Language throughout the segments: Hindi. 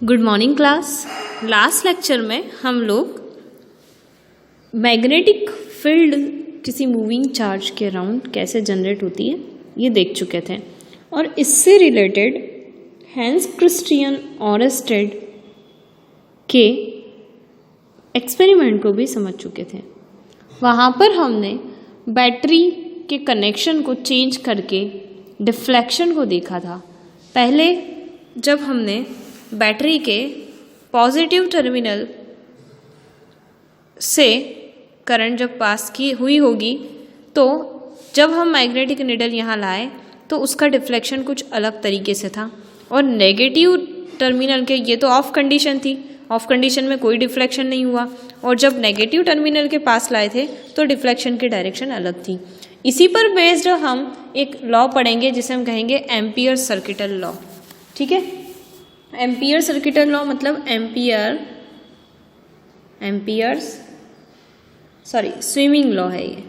Good morning class. Last lecture में हम लोग मैग्नेटिक फील्ड किसी मूविंग चार्ज के अराउंड कैसे जनरेट होती है ये देख चुके थे और इससे रिलेटेड हैंस क्रिस्टियन ऑरेस्टेड के एक्सपेरिमेंट को भी समझ चुके थे। वहाँ पर हमने बैटरी के कनेक्शन को चेंज करके डिफ्लेक्शन को देखा था। पहले जब हमने बैटरी के पॉजिटिव टर्मिनल से करंट जब पास की हुई होगी तो जब हम मैग्नेटिक नीडल यहाँ लाए तो उसका डिफ्लेक्शन कुछ अलग तरीके से था और नेगेटिव टर्मिनल के ये तो ऑफ कंडीशन थी, ऑफ कंडीशन में कोई डिफ्लेक्शन नहीं हुआ और जब नेगेटिव टर्मिनल के पास लाए थे तो डिफ्लेक्शन की डायरेक्शन अलग थी। इसी पर बेस्ड हम एक लॉ पढ़ेंगे जिसे हम कहेंगे एम्पियर सर्किटल लॉ। ठीक है, एम्पियर सर्किटल लॉ मतलब स्विमिंग लॉ है ये।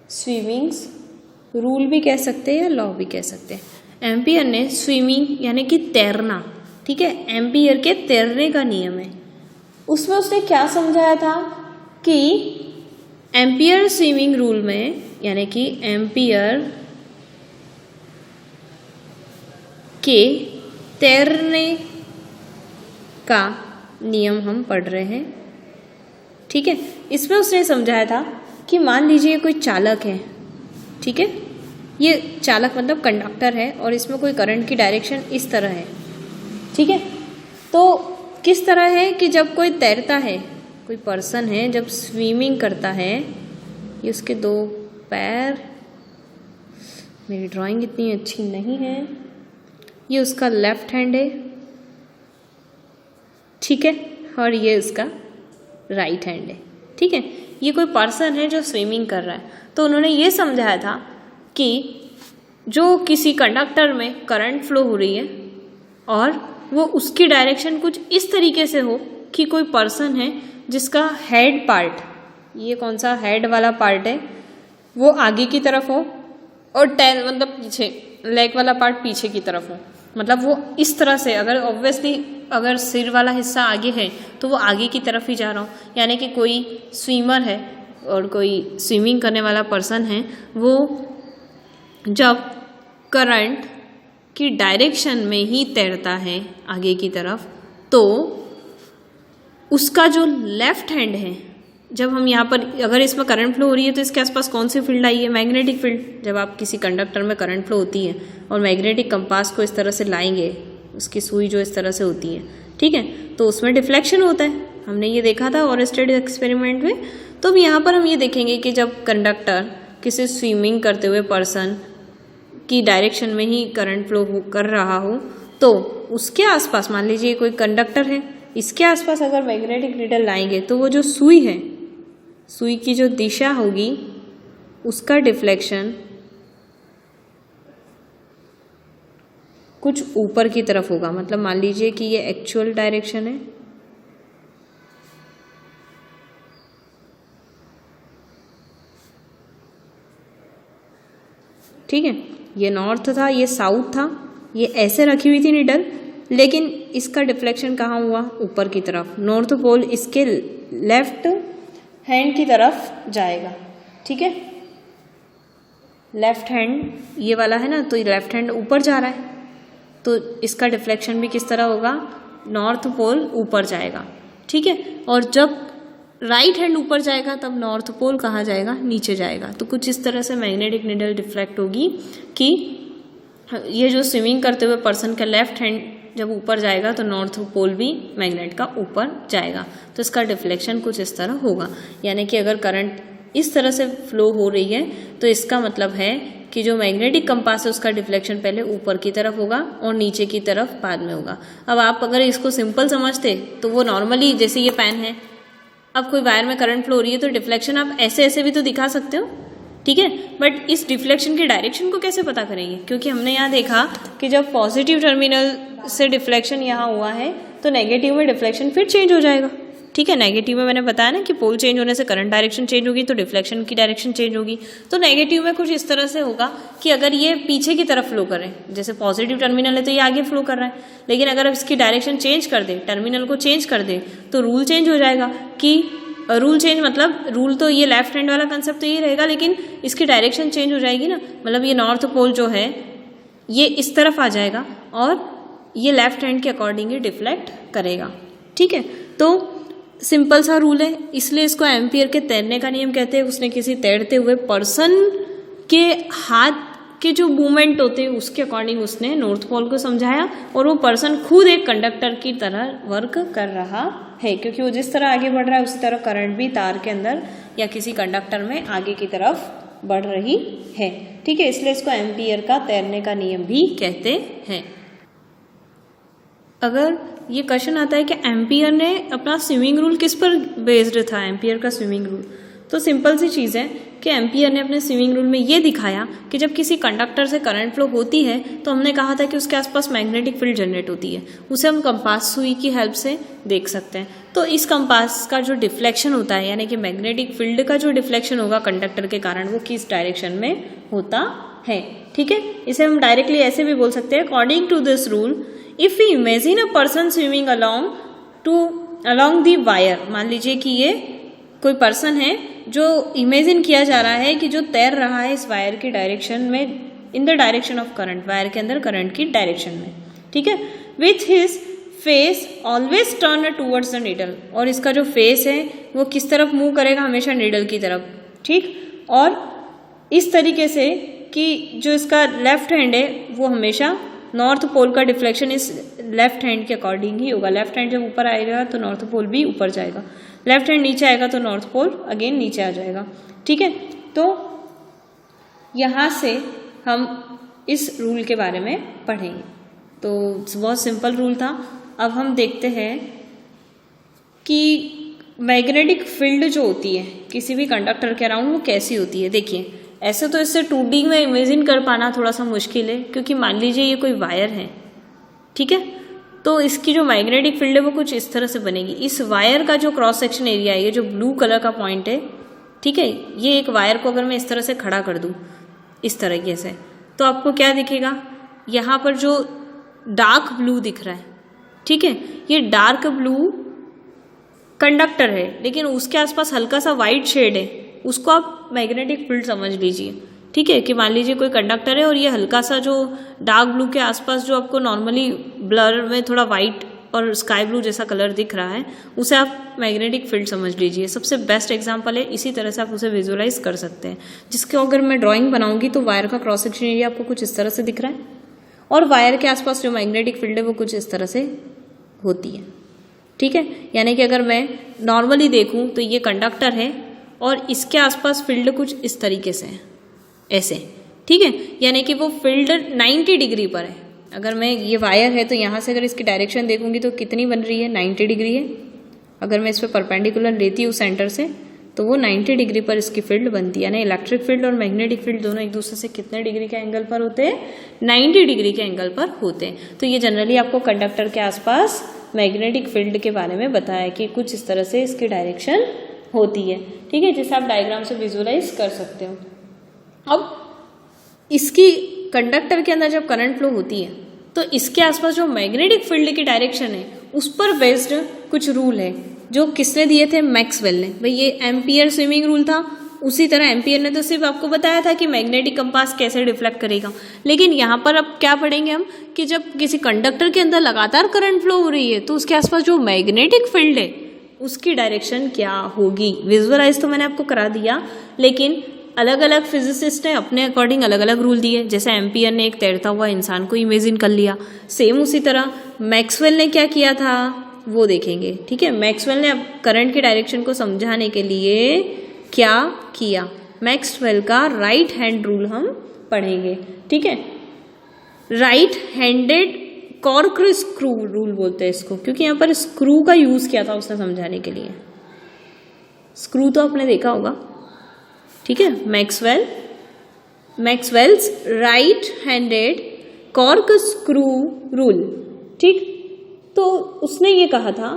स्विमिंग्स रूल भी कह सकते हैं या लॉ भी कह सकते हैं। एम्पियर ने स्विमिंग यानी कि तैरना, ठीक है, एम्पियर के तैरने का नियम है। उसमें उसने क्या समझाया था कि एम्पियर स्विमिंग रूल में यानी कि एम्पियर के तैरने का नियम हम पढ़ रहे हैं। ठीक है, इसमें उसने समझाया था कि मान लीजिए कोई चालक है, ठीक है, ये चालक मतलब कंडक्टर है और इसमें कोई करंट की डायरेक्शन इस तरह है। ठीक है, तो किस तरह है कि जब कोई तैरता है, कोई पर्सन है जब स्विमिंग करता है, ये उसके दो पैर, मेरी ड्राइंग इतनी अच्छी नहीं है, ये उसका लेफ्ट हैंड है, ठीक है, और ये उसका राइट हैंड है। ठीक है, ये कोई पर्सन है जो स्विमिंग कर रहा है। तो उन्होंने ये समझाया था कि जो किसी कंडक्टर में करंट फ्लो हो रही है और वो उसकी डायरेक्शन कुछ इस तरीके से हो कि कोई पर्सन है जिसका हेड पार्ट, ये कौन सा हेड वाला पार्ट है, वो आगे की तरफ हो और टेल मतलब पीछे, लेग वाला पार्ट पीछे की तरफ हो। मतलब वो इस तरह से, अगर ऑब्वियसली अगर सिर वाला हिस्सा आगे है तो वो आगे की तरफ ही जा रहा हो। यानी कि कोई स्विमर है और कोई स्विमिंग करने वाला पर्सन है, वो जब करंट की डायरेक्शन में ही तैरता है आगे की तरफ, तो उसका जो लेफ्ट हैंड है, जब हम यहाँ पर अगर इसमें करंट फ्लो हो रही है तो इसके आसपास कौन सी फील्ड आई है, मैग्नेटिक फील्ड। जब आप किसी कंडक्टर में करंट फ्लो होती है और मैग्नेटिक कंपास को इस तरह से लाएंगे, उसकी सुई जो इस तरह से होती है, ठीक है, तो उसमें डिफ्लेक्शन होता है। हमने ये देखा था ऑरेस्टेड एक्सपेरिमेंट में। तो अब यहाँ पर हम ये देखेंगे कि जब कंडक्टर किसी स्विमिंग करते हुए पर्सन की डायरेक्शन में ही करंट फ्लो कर रहा हो तो उसके आसपास, मान लीजिए कोई कंडक्टर है, इसके आसपास अगर मैग्नेटिक नीडल लाएंगे तो वो जो सुई है, सुई की जो दिशा होगी उसका डिफ्लेक्शन कुछ ऊपर की तरफ होगा। मतलब मान लीजिए कि ये एक्चुअल डायरेक्शन है, ठीक है, ये नॉर्थ था, ये साउथ था, ये ऐसे रखी हुई थी नीडल, लेकिन इसका डिफ्लेक्शन कहाँ हुआ, ऊपर की तरफ। नॉर्थ पोल इसके लेफ्ट हैंड की तरफ जाएगा। ठीक है, लेफ्ट हैंड ये वाला है ना, तो ये लेफ्ट हैंड ऊपर जा रहा है तो इसका डिफ्लेक्शन भी किस तरह होगा, नॉर्थ पोल ऊपर जाएगा। ठीक है, और जब राइट हैंड ऊपर जाएगा तब नॉर्थ पोल कहाँ जाएगा, नीचे जाएगा। तो कुछ इस तरह से मैग्नेटिक नीडल डिफ्लेक्ट होगी कि ये जो स्विमिंग करते हुए पर्सन का लेफ्ट हैंड जब ऊपर जाएगा तो नॉर्थ पोल भी मैग्नेट का ऊपर जाएगा, तो इसका डिफ्लेक्शन कुछ इस तरह होगा। यानी कि अगर करंट इस तरह से फ्लो हो रही है तो इसका मतलब है कि जो मैग्नेटिक कंपास है उसका डिफ्लेक्शन पहले ऊपर की तरफ होगा और नीचे की तरफ बाद में होगा। अब आप अगर इसको सिंपल समझते तो वो नॉर्मली, जैसे ये पेन है, अब कोई वायर में करंट फ्लो हो रही है तो डिफ्लेक्शन आप ऐसे ऐसे भी तो दिखा सकते हो, ठीक है, बट इस डिफ्लेक्शन की डायरेक्शन को कैसे पता करेंगे, क्योंकि हमने यहाँ देखा कि जब पॉजिटिव टर्मिनल से डिफ्लेक्शन यहाँ हुआ है तो नेगेटिव में डिफ्लेक्शन फिर चेंज हो जाएगा। ठीक है। नेगेटिव में मैंने बताया ना कि पोल चेंज होने से करंट डायरेक्शन चेंज होगी तो डिफ्लेक्शन की डायरेक्शन चेंज होगी। तो नेगेटिव में कुछ इस तरह से होगा कि अगर ये पीछे की तरफ फ्लो करे, जैसे पॉजिटिव टर्मिनल है तो ये आगे फ्लो कर रहा है, लेकिन अगर इसकी डायरेक्शन चेंज कर दे, टर्मिनल को चेंज कर दे, तो रूल चेंज हो जाएगा। कि रूल चेंज मतलब रूल तो ये लेफ्ट हैंड वाला कंसेप्ट तो ये रहेगा, लेकिन इसकी डायरेक्शन चेंज हो जाएगी ना, मतलब ये नॉर्थ पोल जो है ये इस तरफ आ जाएगा और ये लेफ्ट हैंड के अकॉर्डिंग ही डिफ्लेक्ट करेगा। ठीक है, तो सिंपल सा रूल है, इसलिए इसको एम्पियर के तैरने का नियम कहते हैं। उसने किसी तैरते हुए पर्सन के हाथ के जो मूवमेंट होते हैं उसके अकॉर्डिंग उसने नॉर्थ पोल को समझाया, और वो पर्सन खुद एक कंडक्टर की तरह वर्क कर रहा है, क्योंकि वो जिस तरह आगे बढ़ रहा है उसी तरह करंट भी तार के अंदर या किसी कंडक्टर में आगे की तरफ बढ़ रही है। ठीक है, इसलिए इसको एम्पियर का तैरने का नियम भी कहते हैं। अगर ये क्वेश्चन आता है कि एम्पियर ने अपना स्विमिंग रूल किस पर बेस्ड था, एम्पियर का स्विमिंग रूल, तो सिंपल सी चीज़ है कि एम्पियर ने अपने स्विमिंग रूल में ये दिखाया कि जब किसी कंडक्टर से करंट फ्लो होती है तो हमने कहा था कि उसके आसपास मैग्नेटिक फील्ड जनरेट होती है, उसे हम कंपास सुई की हेल्प से देख सकते हैं। तो इस कंपास का जो डिफ्लेक्शन होता है, यानी कि मैग्नेटिक फील्ड का जो डिफ्लेक्शन होगा कंडक्टर के कारण, वो किस डायरेक्शन में होता है। ठीक है, इसे हम डायरेक्टली ऐसे भी बोल सकते हैं, according to this rule if we imagine a person swimming along the wire, मान लीजिए कि ये कोई पर्सन है जो इमेजिन किया जा रहा है कि जो तैर रहा है इस वायर की डायरेक्शन में, in the direction of current, wire के अंदर करंट की डायरेक्शन में। ठीक है, with his face always turn towards the needle, और इसका जो फेस है वो किस तरफ मूव करेगा, हमेशा नीडल की तरफ। ठीक, और इस तरीके से कि जो इसका लेफ्ट हैंड है वो हमेशा नॉर्थ पोल का डिफ्लेक्शन इस लेफ्ट हैंड के अकॉर्डिंग ही होगा। लेफ्ट हैंड जब ऊपर आएगा तो नॉर्थ पोल भी ऊपर जाएगा, लेफ्ट हैंड नीचे आएगा तो नॉर्थ पोल अगेन नीचे आ जाएगा। ठीक है, तो यहाँ से हम इस रूल के बारे में पढ़ेंगे। तो बहुत सिंपल रूल था। अब हम देखते हैं कि मैग्नेटिक फील्ड जो होती है किसी भी कंडक्टर के अराउंड वो कैसी होती है। देखिए, ऐसे तो इससे 2D में इमेजिन कर पाना थोड़ा सा मुश्किल है, क्योंकि मान लीजिए ये कोई वायर है, ठीक है, तो इसकी जो मैग्नेटिक फील्ड है वो कुछ इस तरह से बनेगी। इस वायर का जो क्रॉस सेक्शन एरिया है, ये जो ब्लू कलर का पॉइंट है, ठीक है, ये एक वायर को अगर मैं इस तरह से खड़ा कर दूं इस तरीके से, तो आपको क्या दिखेगा, यहाँ पर जो डार्क ब्लू दिख रहा है, ठीक है, ये डार्क ब्लू कंडक्टर है, लेकिन उसके आसपास हल्का सा वाइट शेड है, उसको आप मैग्नेटिक फील्ड समझ लीजिए। ठीक है, कि मान लीजिए कोई कंडक्टर है और ये हल्का सा जो डार्क ब्लू के आसपास जो आपको नॉर्मली ब्लर में थोड़ा वाइट और स्काई ब्लू जैसा कलर दिख रहा है, उसे आप मैग्नेटिक फील्ड समझ लीजिए। सबसे बेस्ट एग्जांपल है, इसी तरह से आप उसे विजुअलाइज कर सकते हैं। जिसके अगर मैं ड्राइंग बनाऊंगी तो वायर का क्रॉस सेक्शन एरिया आपको कुछ इस तरह से दिख रहा है, और वायर के आसपास जो मैग्नेटिक फील्ड है वो कुछ इस तरह से होती है। ठीक है, यानी कि अगर मैं नॉर्मली देखूँ तो ये कंडक्टर है और इसके आसपास फील्ड कुछ इस तरीके से है, ऐसे। ठीक है, यानी कि वो फील्ड 90 डिग्री पर है। अगर मैं ये वायर है तो यहाँ से अगर इसकी डायरेक्शन देखूंगी तो कितनी बन रही है, 90 डिग्री है। अगर मैं इस पर परपेंडिकुलर लेती हूँ सेंटर से तो वो 90 डिग्री पर इसकी फील्ड बनती है। यानी इलेक्ट्रिक फील्ड और मैग्नेटिक फील्ड दोनों एक दूसरे से कितने डिग्री के एंगल पर होते हैं, 90 डिग्री के एंगल पर होते हैं। तो ये जनरली आपको कंडक्टर के आसपास मैग्नेटिक फील्ड के बारे में बताया कि कुछ इस तरह से इसकी डायरेक्शन होती है। ठीक है, जिसे आप डायग्राम से विजुअलाइज कर सकते हो। अब इसकी कंडक्टर के अंदर जब करंट फ्लो होती है तो इसके आसपास जो मैग्नेटिक फील्ड की डायरेक्शन है उस पर बेस्ड कुछ रूल है जो किसने दिए थे, मैक्सवेल ने। भाई ये एम्पियर स्विमिंग रूल था, उसी तरह एम्पियर ने तो सिर्फ आपको बताया था कि मैग्नेटिक कंपास कैसे डिफ्लेक्ट करेगा, लेकिन यहाँ पर अब क्या पढ़ेंगे हम कि जब किसी कंडक्टर के अंदर लगातार करंट फ्लो हो रही है तो उसके आसपास जो मैग्नेटिक फील्ड है उसकी डायरेक्शन क्या होगी। विजुअलाइज तो मैंने आपको करा दिया, लेकिन अलग अलग फिजिसिस्ट ने अपने अकॉर्डिंग अलग अलग रूल दिए। जैसे एम्पियर ने एक तैरता हुआ इंसान को इमेजिन कर लिया, सेम उसी तरह मैक्सवेल ने क्या किया था वो देखेंगे। ठीक है, मैक्सवेल ने अब करंट की डायरेक्शन को समझाने के लिए क्या किया, मैक्सवेल का राइट हैंड रूल हम पढ़ेंगे। ठीक है, right handed cork screw rule बोलते हैं इसको, क्योंकि यहाँ पर स्क्रू का यूज किया था उसने समझाने के लिए। स्क्रू तो आपने देखा होगा। ठीक है, Maxwell's right handed cork screw rule. ठीक, तो उसने ये कहा था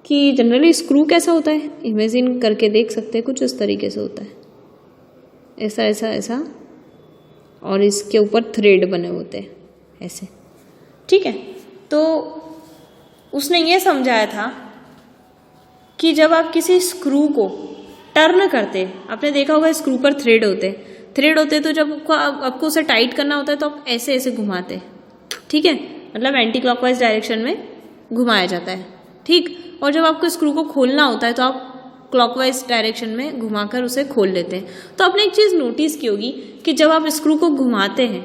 कि जनरली स्क्रू कैसा होता है, इमेजिन करके देख सकते हैं, कुछ इस तरीके से होता है, ऐसा ऐसा ऐसा, और इसके ऊपर थ्रेड बने होते हैं ऐसे, ठीक है। तो उसने ये समझाया था कि जब आप किसी स्क्रू को टर्न करते, आपने देखा होगा स्क्रू पर थ्रेड होते तो जब आपको उसे टाइट करना होता है तो आप ऐसे ऐसे घुमाते, ठीक है, मतलब एंटी क्लॉकवाइज डायरेक्शन में घुमाया जाता है, ठीक। और जब आपको स्क्रू को खोलना होता है तो आप क्लॉकवाइज डायरेक्शन में घुमाकर उसे खोल लेते हैं। तो आपने एक चीज़ नोटिस की होगी कि जब आप स्क्रू को घुमाते हैं,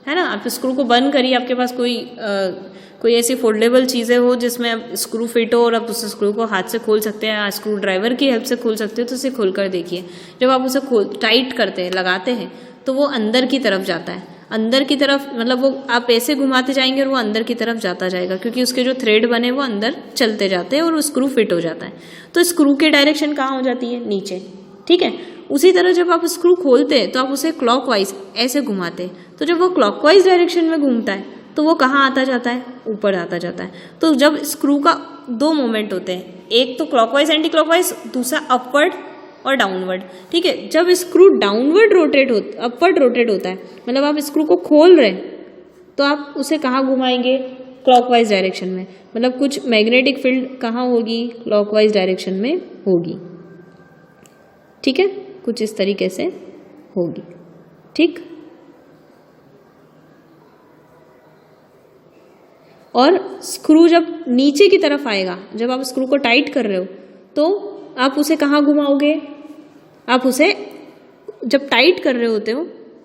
है ना, आप स्क्रू को बंद करिए, आपके पास कोई ऐसी फोल्डेबल चीज़ें हो जिसमें आप स्क्रू फिट हो और आप उस स्क्रू को हाथ से खोल सकते हैं, स्क्रू ड्राइवर की हेल्प से खोल सकते हो, तो उसे खोल कर देखिए। जब आप उसे टाइट करते हैं, लगाते हैं, तो वो अंदर की तरफ जाता है, अंदर की तरफ, मतलब वो आप ऐसे घुमाते जाएंगे और वो अंदर की तरफ जाता जाएगा, क्योंकि उसके जो थ्रेड बने वो अंदर चलते जाते हैं और वो स्क्रू फिट हो जाता है। तो स्क्रू की डायरेक्शन कहाँ हो जाती है, नीचे, ठीक है। उसी तरह जब आप स्क्रू खोलते हैं तो आप उसे क्लॉकवाइज ऐसे घुमाते हैं, तो जब वो क्लॉकवाइज डायरेक्शन में घूमता है तो वो कहाँ आता जाता है, ऊपर आता जाता है। तो जब स्क्रू का दो मोमेंट होते हैं, एक तो क्लॉकवाइज एंटी क्लॉकवाइज, दूसरा अपवर्ड और डाउनवर्ड, ठीक है। जब स्क्रू डाउनवर्ड अपवर्ड रोटेट होता है, मतलब आप स्क्रू को खोल रहे हैं तो आप उसे कहाँ घुमाएंगे, क्लॉकवाइज डायरेक्शन में, मतलब कुछ मैग्नेटिक फील्ड कहाँ होगी, क्लॉकवाइज डायरेक्शन में होगी, ठीक है, कुछ इस तरीके से होगी, ठीक। और स्क्रू जब नीचे की तरफ आएगा, जब आप स्क्रू को टाइट कर रहे हो तो आप उसे कहाँ घुमाओगे, आप उसे जब टाइट कर रहे होते हो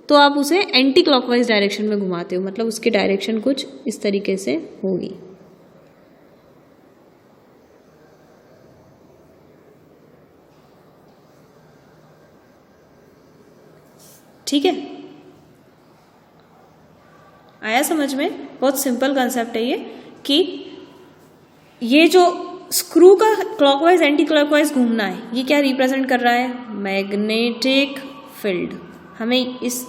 तो आप उसे एंटी क्लॉकवाइज डायरेक्शन में घुमाते हो, मतलब उसकी डायरेक्शन कुछ इस तरीके से होगी, ठीक है। आया समझ में? बहुत सिंपल कंसेप्ट है ये, कि ये जो स्क्रू का क्लॉकवाइज एंटी क्लॉकवाइज घूमना है, ये क्या रिप्रेजेंट कर रहा है, मैग्नेटिक फील्ड। हमें इस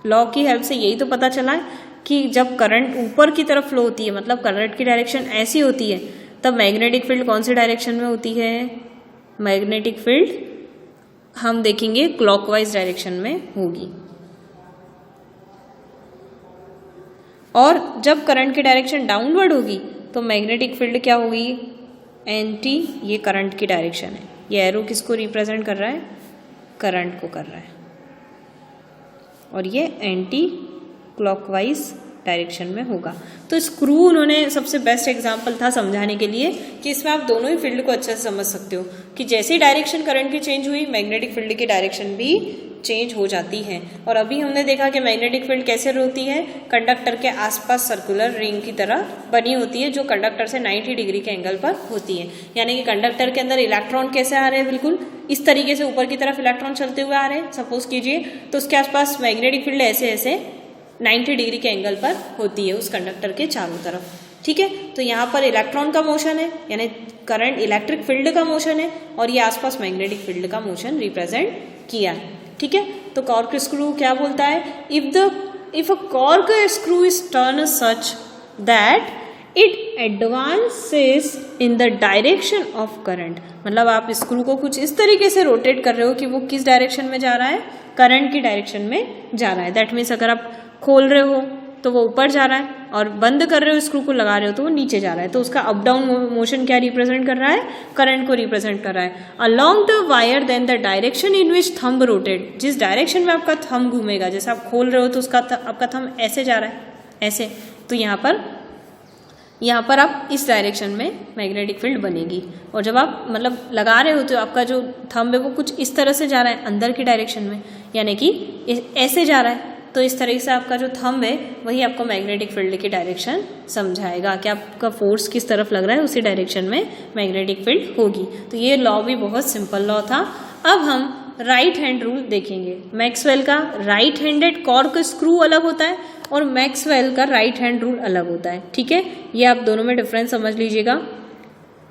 लॉ की हेल्प से यही तो पता चला है कि जब करंट ऊपर की तरफ फ्लो होती है, मतलब करंट की डायरेक्शन ऐसी होती है, तब मैग्नेटिक फील्ड कौन सी डायरेक्शन में होती है, मैग्नेटिक फील्ड हम देखेंगे क्लॉकवाइज डायरेक्शन में होगी। और जब करंट की डायरेक्शन डाउनवर्ड होगी तो मैग्नेटिक फील्ड क्या होगी, एंटी, ये करंट की डायरेक्शन है, ये एरो किसको रिप्रेजेंट कर रहा है, करंट को कर रहा है, और ये एंटी क्लॉकवाइज डायरेक्शन में होगा। तो स्क्रू उन्होंने सबसे बेस्ट एग्जांपल था समझाने के लिए कि इसमें आप दोनों ही फील्ड को अच्छे से समझ सकते हो कि जैसे डायरेक्शन करंट की चेंज हुई, मैग्नेटिक फील्ड की डायरेक्शन भी चेंज हो जाती है। और अभी हमने देखा कि मैग्नेटिक फील्ड कैसे होती है, कंडक्टर के आसपास सर्कुलर रिंग की तरह बनी होती है, जो कंडक्टर से 90 डिग्री के एंगल पर होती है। यानी कि कंडक्टर के अंदर इलेक्ट्रॉन कैसे आ रहे हैं, बिल्कुल इस तरीके से ऊपर की तरफ इलेक्ट्रॉन चलते हुए आ रहे हैं, सपोज कीजिए, तो उसके आसपास मैग्नेटिक फील्ड ऐसे ऐसे 90 डिग्री के एंगल पर होती है उस कंडक्टर के चारों तरफ, ठीक है। तो यहाँ पर इलेक्ट्रॉन का मोशन है, यानी करंट इलेक्ट्रिक फील्ड का मोशन है, और ये आसपास मैग्नेटिक फील्ड का मोशन रिप्रेजेंट किया है, ठीक है। तो कॉर्क स्क्रू क्या बोलता है, if a cork screw is turn such that it advances in the direction of current, मतलब आप स्क्रू को कुछ इस तरीके से रोटेट कर रहे हो कि वो किस डायरेक्शन में जा रहा है, करंट की डायरेक्शन में जा रहा है। दैट मीन्स अगर आप खोल रहे हो तो वो ऊपर जा रहा है, और बंद कर रहे हो स्क्रू को लगा रहे हो तो वो नीचे जा रहा है। तो उसका अप डाउन मोशन क्या रिप्रेजेंट कर रहा है, करंट को रिप्रेजेंट कर रहा है। Along the wire then the direction in which thumb rotate, जिस डायरेक्शन में आपका थंब घूमेगा, जैसे आप खोल रहे हो तो उसका आपका थंब ऐसे जा रहा है, ऐसे, तो यहाँ पर आप इस डायरेक्शन में मैग्नेटिक फील्ड बनेगी। और जब आप मतलब लगा रहे हो तो आपका जो थंब है वो कुछ इस तरह से जा रहा है अंदर की डायरेक्शन में, यानी कि ऐसे जा रहा है, तो इस तरीके से आपका जो थंब है वही आपको मैग्नेटिक फील्ड की डायरेक्शन समझाएगा कि आपका फोर्स किस तरफ लग रहा है, उसी डायरेक्शन में मैग्नेटिक फील्ड होगी। तो ये लॉ भी बहुत सिंपल लॉ था। अब हम राइट हैंड रूल देखेंगे। मैक्सवेल का राइट हैंडेड कॉर्क स्क्रू अलग होता है और मैक्सवेल का राइट हैंड रूल अलग होता है, ठीक है। ये आप दोनों में डिफरेंस समझ लीजिएगा।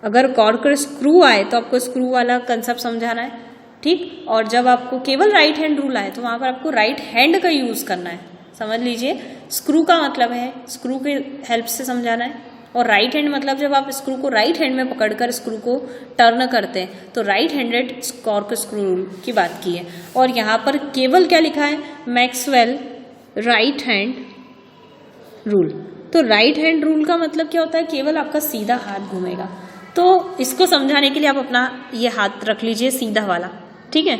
अगर कॉर्क स्क्रू आए तो आपको स्क्रू वाला कंसेप्ट समझाना है, ठीक। और जब आपको केवल राइट हैंड रूल आए तो वहाँ पर आपको राइट हैंड का यूज़ करना है। समझ लीजिए, स्क्रू का मतलब है स्क्रू के हेल्प से समझाना है, और राइट हैंड मतलब जब आप स्क्रू को राइट हैंड में पकड़कर स्क्रू को टर्न करते हैं तो right handed cork screw rule की बात की है। और यहाँ पर केवल क्या लिखा है, मैक्सवेल राइट हैंड रूल। तो राइट हैंड रूल का मतलब क्या होता है, केवल आपका सीधा हाथ घूमेगा। तो इसको समझाने के लिए आप अपना ये हाथ रख लीजिए सीधा वाला, ठीक है।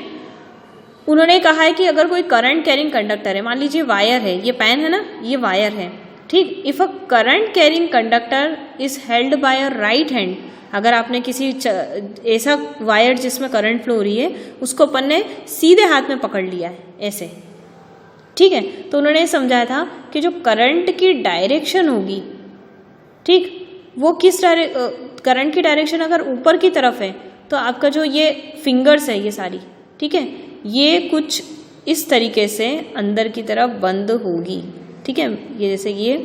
उन्होंने कहा है कि अगर कोई करंट कैरिंग कंडक्टर है, मान लीजिए वायर है, ये पेन है ना, ये वायर है, ठीक। If a current carrying conductor is held by a right hand, अगर आपने किसी ऐसा वायर जिसमें करंट फ्लो हो रही है उसको अपन ने सीधे हाथ में पकड़ लिया है ऐसे, ठीक है। तो उन्होंने समझाया था कि जो करंट की डायरेक्शन होगी, ठीक, वो किस करंट की डायरेक्शन अगर ऊपर की तरफ है तो आपका जो ये फिंगर्स है ये सारी, ठीक है, ये कुछ इस तरीके से अंदर की तरफ बंद होगी, ठीक है। ये जैसे ये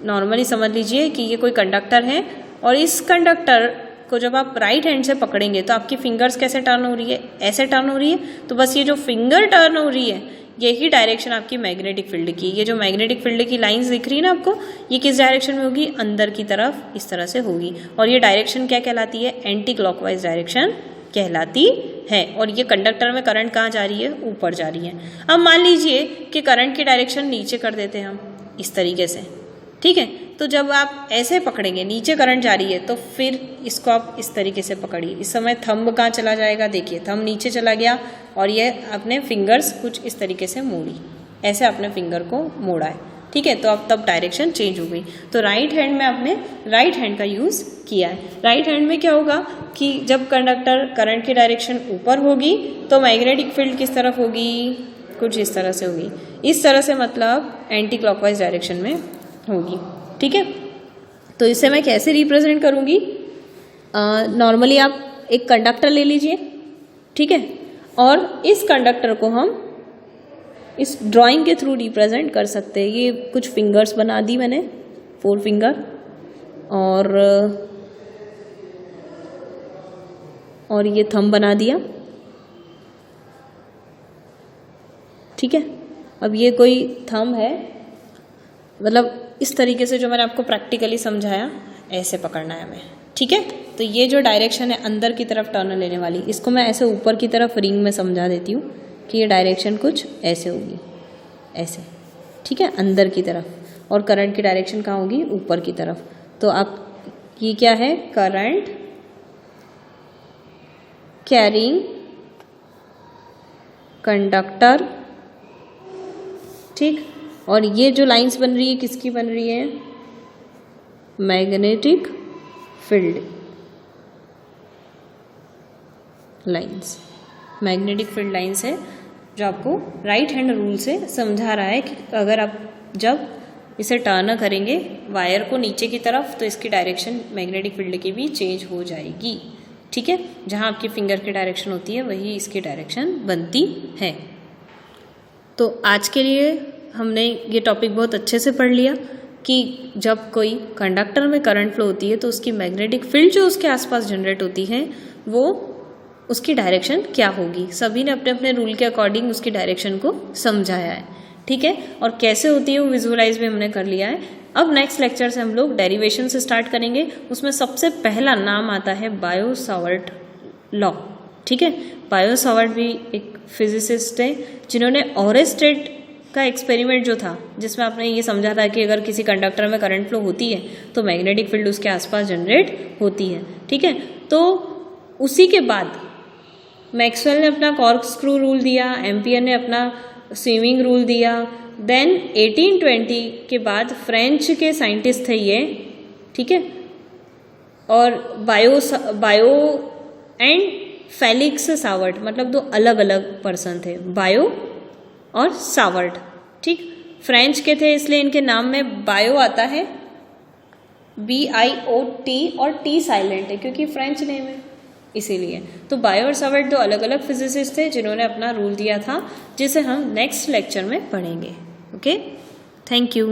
नॉर्मली समझ लीजिए कि ये कोई कंडक्टर है और इस कंडक्टर को जब आप राइट हैंड से पकड़ेंगे तो आपकी फिंगर्स कैसे टर्न हो रही है, ऐसे टर्न हो रही है। तो बस ये जो फिंगर टर्न हो रही है यही डायरेक्शन आपकी मैग्नेटिक फील्ड की, ये जो मैग्नेटिक फील्ड की लाइंस दिख रही है ना आपको, ये किस डायरेक्शन में होगी, अंदर की तरफ इस तरह से होगी। और ये डायरेक्शन क्या कहलाती है, एंटी क्लॉकवाइज डायरेक्शन कहलाती है। और ये कंडक्टर में करंट कहाँ जा रही है, ऊपर जा रही है। अब मान लीजिए कि करंट की डायरेक्शन नीचे कर देते हैं हम इस तरीके से, ठीक है। तो जब आप ऐसे पकड़ेंगे, नीचे करंट जा रही है, तो फिर इसको आप इस तरीके से पकड़िए। इस समय थंब कहाँ चला जाएगा, देखिए थंब नीचे चला गया और ये आपने फिंगर्स कुछ इस तरीके से मोड़ी, ऐसे आपने फिंगर को मोड़ा है, ठीक है। तो अब तब डायरेक्शन चेंज हो गई। तो राइट हैंड में आपने राइट हैंड का यूज़ किया है। राइट हैंड में क्या होगा कि जब कंडक्टर करंट की डायरेक्शन ऊपर होगी तो मैग्नेटिक फील्ड किस तरफ होगी, कुछ इस तरह से होगी, इस तरह से मतलब एंटी क्लॉकवाइज डायरेक्शन में होगी, ठीक है। तो इसे मैं कैसे रिप्रेजेंट करूँगी, नॉर्मली आप एक कंडक्टर ले लीजिए, ठीक है, और इस कंडक्टर को हम इस ड्राइंग के थ्रू रिप्रेजेंट कर सकते हैं। ये कुछ फिंगर्स बना दी मैंने, 4 फिंगर, और ये थंब बना दिया, ठीक है। अब ये कोई थंब है, मतलब इस तरीके से जो मैंने आपको प्रैक्टिकली समझाया ऐसे पकड़ना है हमें, ठीक है। तो ये जो डायरेक्शन है अंदर की तरफ टर्न लेने वाली, इसको मैं ऐसे ऊपर की तरफ रिंग में समझा देती हूँ कि ये डायरेक्शन कुछ ऐसे होगी, ऐसे, ठीक है, अंदर की तरफ। और करंट की डायरेक्शन कहाँ होगी, ऊपर की तरफ। तो आप ये क्या है, करंट कैरिंग कंडक्टर, ठीक। और ये जो लाइंस बन रही है किसकी बन रही है, magnetic field lines, magnetic field lines है जो आपको राइट हैंड रूल से समझा रहा है कि अगर आप जब इसे टर्न करेंगे वायर को नीचे की तरफ तो इसकी डायरेक्शन मैग्नेटिक फील्ड की भी चेंज हो जाएगी, ठीक है। जहाँ आपकी फिंगर की डायरेक्शन होती है वही इसकी डायरेक्शन बनती है। तो आज के लिए हमने ये टॉपिक बहुत अच्छे से पढ़ लिया कि जब कोई कंडक्टर में करंट फ्लो होती है तो उसकी मैग्नेटिक फील्ड जो उसके आसपास जनरेट होती है वो उसकी डायरेक्शन क्या होगी। सभी ने अपने अपने रूल के अकॉर्डिंग उसकी डायरेक्शन को समझाया है, ठीक है। और कैसे होती है वो विजुअलाइज भी हमने कर लिया है। अब नेक्स्ट लेक्चर से हम लोग डेरिवेशन से स्टार्ट करेंगे। उसमें सबसे पहला नाम आता है बायो-सावर्ट लॉ, ठीक है। बायो-सावर्ट भी एक फिजिसिस्ट है जिन्होंने ओरेस्टेट का एक्सपेरिमेंट जो था जिसमें आपने ये समझा था कि अगर किसी कंडक्टर में करंट फ्लो होती है तो मैग्नेटिक फील्ड उसके आसपास जनरेट होती है, ठीक है। तो उसी के बाद मैक्सवेल ने अपना कॉर्क स्क्रू रूल दिया, एम्पियर ने अपना स्विमिंग रूल दिया। देन 1820 के बाद फ्रेंच के साइंटिस्ट थे ये, ठीक है, और बायो एंड फेलिक्स सावर्ट, मतलब 2 अलग अलग पर्सन थे, बायो और सावर्ट, ठीक। फ्रेंच के थे इसलिए इनके नाम में बायो आता है, BIOT, और T साइलेंट है क्योंकि फ्रेंच नेम है इसीलिए। तो बायो और सावर्ट 2 अलग अलग फिजिसिस्ट थे जिन्होंने अपना रूल दिया था जिसे हम नेक्स्ट लेक्चर में पढ़ेंगे। Okay, thank you.